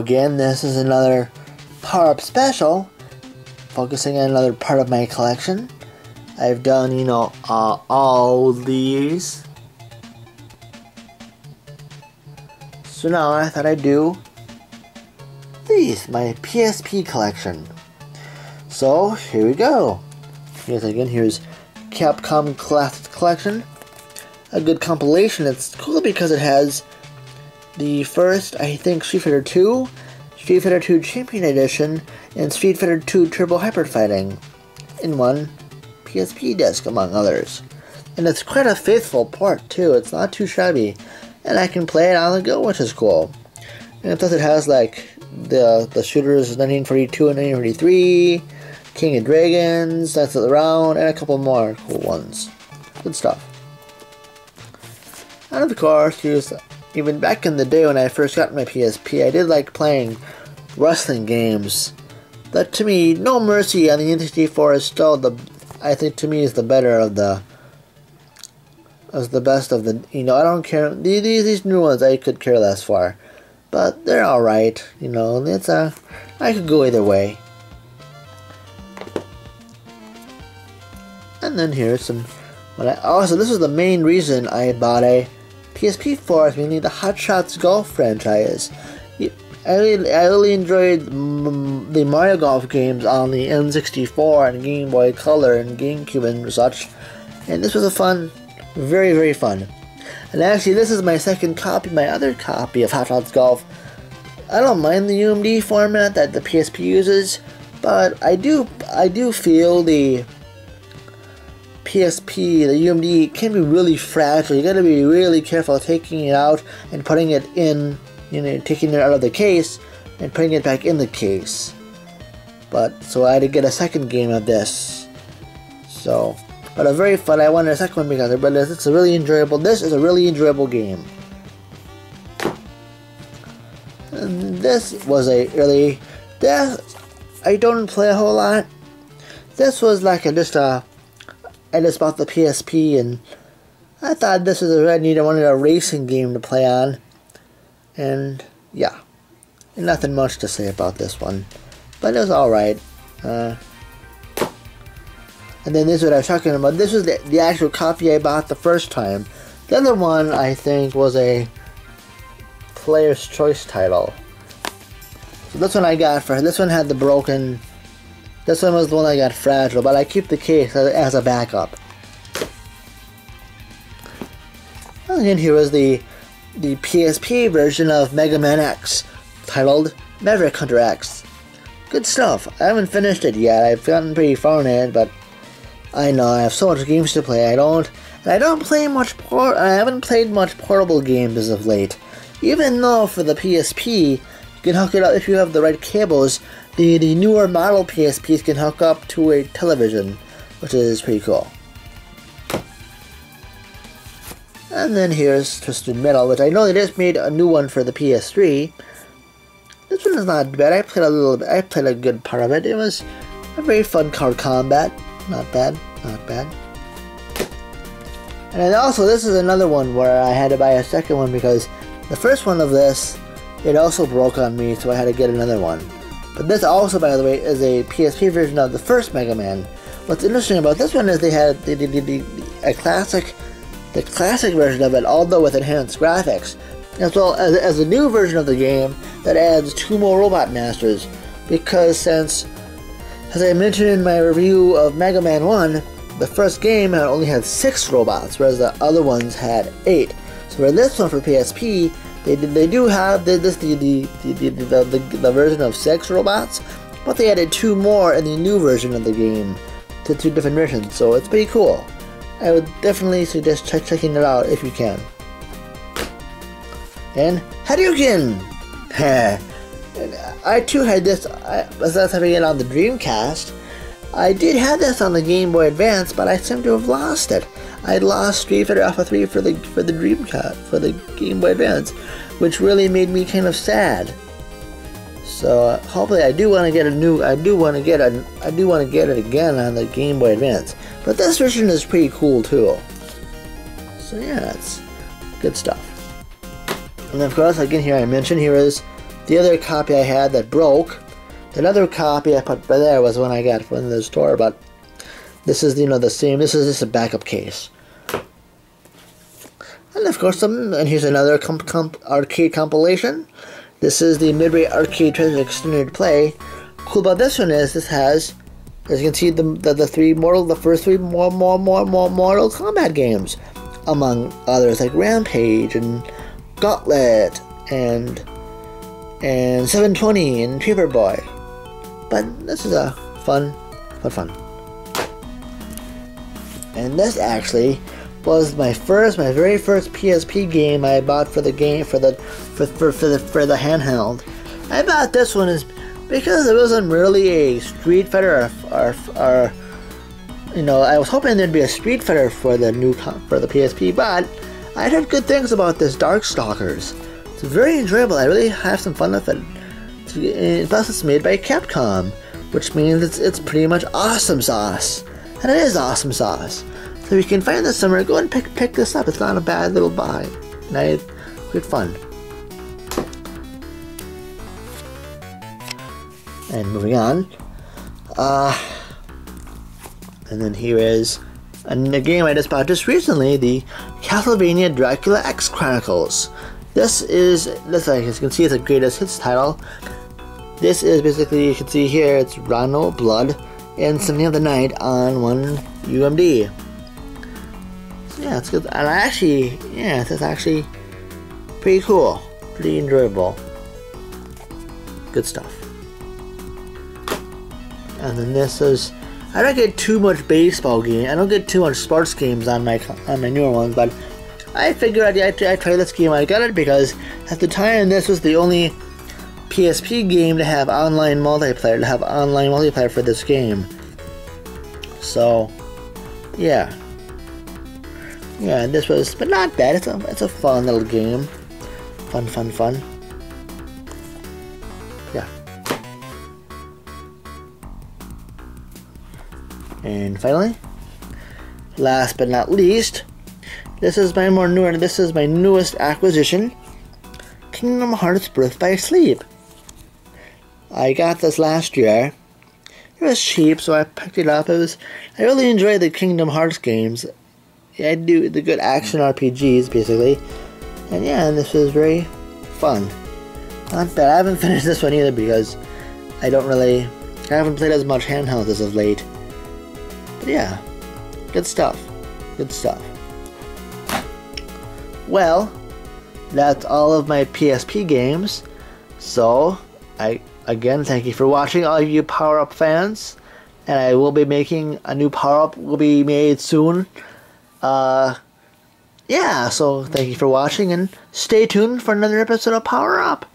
again, this is another power-up special, focusing on another part of my collection. I've done, you know, all these. So now I thought I'd do these, my PSP collection. So here we go. Here's Capcom Classics Collection. A good compilation. It's cool because it has the first, I think, Street Fighter 2, Street Fighter 2 Champion Edition, and Street Fighter 2 Turbo Hyper Fighting in one PSP disc, among others. And it's quite a faithful port, too. It's not too shabby. And I can play it on the go, which is cool. And plus it has, like, the shooters 1942 and 1943, King of Dragons, Knights of the Round, and a couple more cool ones. Good stuff. And of course, even back in the day when I first got my PSP, I did like playing wrestling games. But to me, No Mercy on the N64 is still I think to me is the better of the, as the best of the, you know, I don't care, these new ones I could care less for. But they're alright, you know, I could go either way. And then here's some, also this is the main reason I bought a PSP for, mainly the Hot Shots Golf franchise. I really enjoyed the Mario Golf games on the N64 and Game Boy Color and GameCube and such. And this was a fun, very, very fun. And actually, this is my second copy, my other copy of Hot Shots Golf. I don't mind the UMD format that the PSP uses, but I do feel the PSP, the UMD, can be really fragile. You gotta be really careful taking it out and putting it in, you know, taking it out of the case and putting it back in the case. But, so I had to get a second game of this. So, but a very fun, I wanted a second one because it's a really enjoyable, this is a really enjoyable game. And this was I don't play a whole lot. This was like I just bought the PSP and I thought this was I wanted a racing game to play on. And yeah, nothing much to say about this one, but it was alright. And then this is what I was talking about. This was the actual copy I bought the first time. The other one, I think, was a Player's Choice title. So this one I got this one had the broken, this one was the one I got fragile, but I keep the case as a backup. And then here was the PSP version of Mega Man X, titled Maverick Hunter X. Good stuff. I haven't finished it yet. I've gotten pretty far in it, but I know I have so much games to play. I haven't played much portable games as of late. Even though for the PSP, you can hook it up if you have the right cables. The newer model PSPs can hook up to a television, which is pretty cool. And then here's Twisted Metal, which I know they just made a new one for the PS3. This one is not bad. I played a little bit. I played a good part of it. It was a very fun card combat. Not bad. Not bad. And then also, this is another one where I had to buy a second one because the first one of this, it also broke on me, so I had to get another one. But this also, by the way, is a PSP version of the first Mega Man. What's interesting about this one is they had the classic version of it, although with enhanced graphics, as well as a new version of the game that adds 2 more Robot Masters. Because since, as I mentioned in my review of Mega Man 1, the first game only had 6 robots, whereas the other ones had 8. So for this one for PSP, they do have the version of 6 robots, but they added 2 more in the new version of the game to 2 different versions. So it's pretty cool. I would definitely suggest checking it out if you can. And Hadouken! I too had this, besides having it on the Dreamcast, I did have this on the Game Boy Advance, but I seem to have lost it. I lost Street Fighter Alpha 3 for the Dreamcast, for the Game Boy Advance, which really made me kind of sad. So hopefully I do want to get it again on the Game Boy Advance. But this version is pretty cool too. So yeah, it's good stuff. And of course, again, here I mentioned, here is The other copy I had that broke. Another copy I put by there was one I got from the store, but this is, the same. This is just a backup case. And of course, and here's another arcade compilation. This is the Midway Arcade Treasure Extended Play. Cool about this one is this has, as you can see, the first three Mortal Kombat games, among others like Rampage and Gauntlet and 720 and Trooper Boy. But this is a fun. And this actually was my very first PSP game I bought for the handheld. I bought this one because it wasn't really a Street Fighter or I was hoping there'd be a Street Fighter for the PSP, but I heard good things about this Darkstalkers. It's very enjoyable. I really have some fun with it. Plus, it's made by Capcom, which means it's pretty much awesome sauce, and it is awesome sauce. So if you can find this somewhere, go and pick this up. It's not a bad little buy. And I had good fun. And moving on. And then here is a game I just bought just recently, the Castlevania Dracula X Chronicles. This, as you can see, it's a greatest hits title. This is basically, you can see here, it's Rhino, Blood, and Symphony of the Night on one UMD. So yeah, it's good. And it's actually pretty cool, pretty enjoyable. Good stuff. And then this is, I don't get too much baseball game. I don't get too much sports games on my newer ones, but I figured I'd try this game. I got it because at the time this was the only PSP game to have online multiplayer. For this game. So yeah, this was, but not bad. It's a fun little game. Fun. Yeah. And finally, last but not least, this is my newest acquisition, Kingdom Hearts Birth by Sleep. I got this last year. It was cheap, so I picked it up. I really enjoy the Kingdom Hearts games. I do the good action RPGs, basically. And this was very fun. Not bad. I haven't finished this one either because I haven't played as much handheld as of late. But yeah, good stuff. Well, that's all of my PSP games. So, again, thank you for watching, all of you Power Up fans. And I will be making a new Power Up, will be made soon. So thank you for watching, and stay tuned for another episode of Power Up.